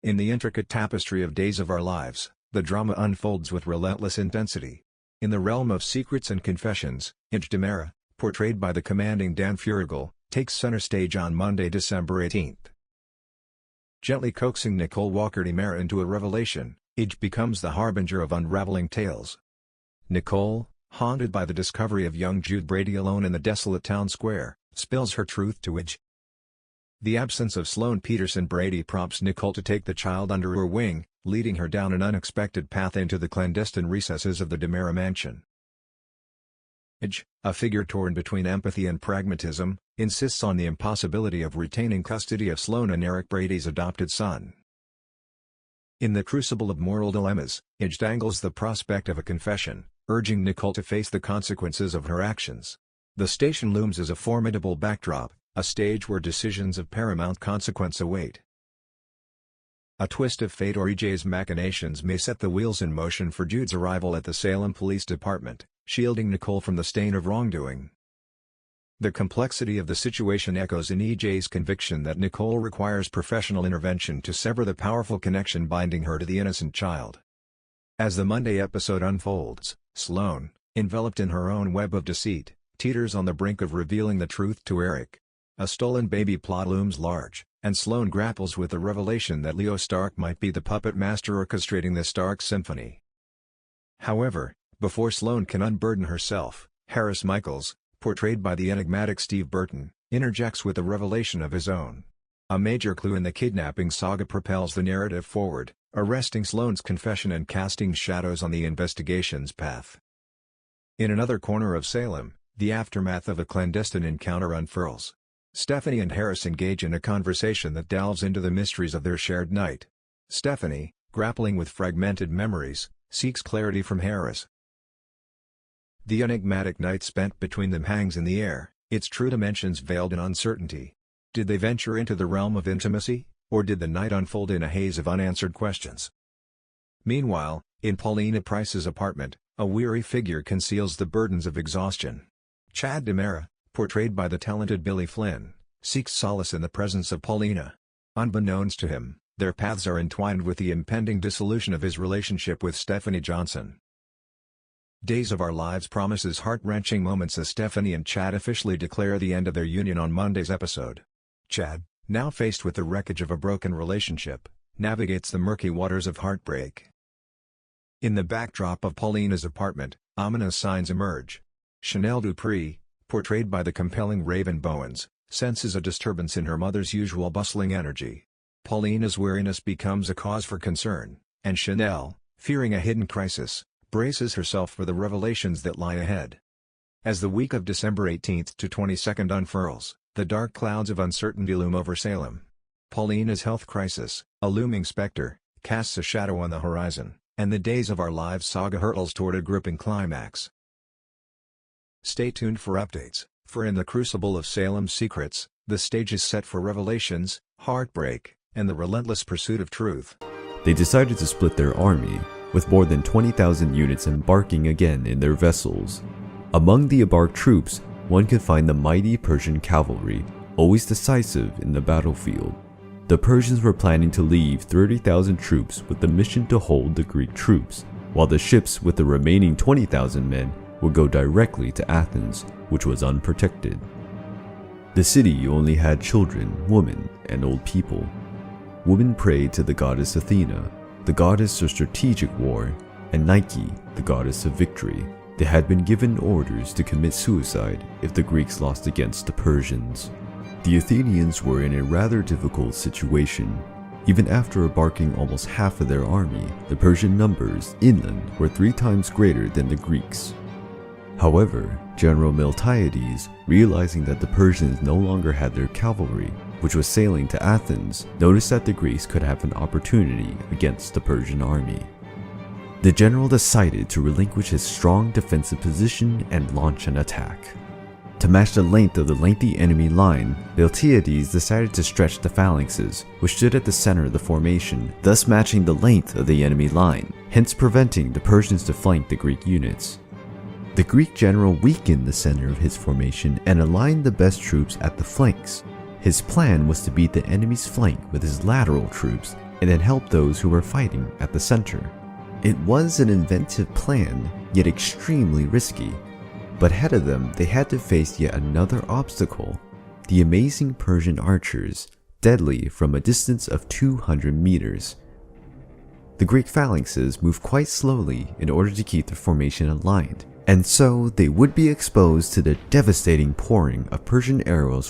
In the intricate tapestry of Days of Our Lives, the drama unfolds with relentless intensity. In the realm of secrets and confessions, Jude, portrayed by the commanding Dan Furigal, takes center stage on Monday, December 18th. Gently coaxing Nicole Walker Demera into a revelation, Jude becomes the harbinger of unraveling tales. Nicole, haunted by the discovery of young Jude Brady alone in the desolate town square, spills her truth to Jude. The absence of Sloane Peterson Brady prompts Nicole to take the child under her wing, leading her down an unexpected path into the clandestine recesses of the Demera mansion. Jude, a figure torn between empathy and pragmatism, insists on the impossibility of retaining custody of Sloane and Eric Brady's adopted son. In the crucible of moral dilemmas, Jude dangles the prospect of a confession, urging Nicole to face the consequences of her actions. The station looms as a formidable backdrop, a stage where decisions of paramount consequence await. A twist of fate or EJ's machinations may set the wheels in motion for Jude's arrival at the Salem Police Department, shielding Nicole from the stain of wrongdoing. The complexity of the situation echoes in EJ's conviction that Nicole requires professional intervention to sever the powerful connection binding her to the innocent child. As the Monday episode unfolds, Sloane, enveloped in her own web of deceit, teeters on the brink of revealing the truth to Eric. A stolen baby plot looms large, and Sloane grapples with the revelation that Leo Stark might be the puppet master orchestrating the Stark Symphony. However, before Sloane can unburden herself, Harris Michaels, portrayed by the enigmatic Steve Burton, interjects with a revelation of his own. A major clue in the kidnapping saga propels the narrative forward, arresting Sloane's confession and casting shadows on the investigation's path. In another corner of Salem, the aftermath of a clandestine encounter unfurls. Stephanie and Harris engage in a conversation that delves into the mysteries of their shared night. Stephanie, grappling with fragmented memories, seeks clarity from Harris. The enigmatic night spent between them hangs in the air, its true dimensions veiled in uncertainty. Did they venture into the realm of intimacy, or did the night unfold in a haze of unanswered questions? Meanwhile, in Paulina Price's apartment, a weary figure conceals the burdens of exhaustion. Chad Demera, portrayed by the talented Billy Flynn, seeks solace in the presence of Paulina. Unbeknownst to him, their paths are entwined with the impending dissolution of his relationship with Stephanie Johnson. Days of Our Lives promises heart-wrenching moments as Stephanie and Chad officially declare the end of their union on Monday's episode. Chad, now faced with the wreckage of a broken relationship, navigates the murky waters of heartbreak. In the backdrop of Paulina's apartment, ominous signs emerge. Chanel Dupree, portrayed by the compelling Raven Bowens, senses a disturbance in her mother's usual bustling energy. Paulina's weariness becomes a cause for concern, and Chanel, fearing a hidden crisis, braces herself for the revelations that lie ahead. As the week of December 18th to 22nd unfurls, the dark clouds of uncertainty loom over Salem. Paulina's health crisis, a looming specter, casts a shadow on the horizon, and the Days of Our Lives saga hurtles toward a gripping climax. Stay tuned for updates, for in the crucible of Salem's secrets, the stage is set for revelations, heartbreak, and the relentless pursuit of truth. They decided to split their army, with more than 20,000 units embarking again in their vessels. Among the embarked troops, one could find the mighty Persian cavalry, always decisive in the battlefield. The Persians were planning to leave 30,000 troops with the mission to hold the Greek troops, while the ships with the remaining 20,000 men would go directly to Athens, which was unprotected. The city only had children, women, and old people. Women prayed to the goddess Athena, the goddess of strategic war, and Nike, the goddess of victory. They had been given orders to commit suicide if the Greeks lost against the Persians. The Athenians were in a rather difficult situation. Even after embarking almost half of their army, the Persian numbers inland were 3 times greater than the Greeks. However, General Miltiades, realizing that the Persians no longer had their cavalry, which was sailing to Athens, noticed that the Greeks could have an opportunity against the Persian army. The general decided to relinquish his strong defensive position and launch an attack. To match the length of the lengthy enemy line, Miltiades decided to stretch the phalanxes, which stood at the center of the formation, thus matching the length of the enemy line, hence preventing the Persians to flank the Greek units. The Greek general weakened the center of his formation and aligned the best troops at the flanks. His plan was to beat the enemy's flank with his lateral troops and then help those who were fighting at the center. It was an inventive plan, yet extremely risky. But ahead of them, they had to face yet another obstacle: the amazing Persian archers, deadly from a distance of 200 meters. The Greek phalanxes moved quite slowly in order to keep their formation aligned, and so they would be exposed to the devastating pouring of Persian arrows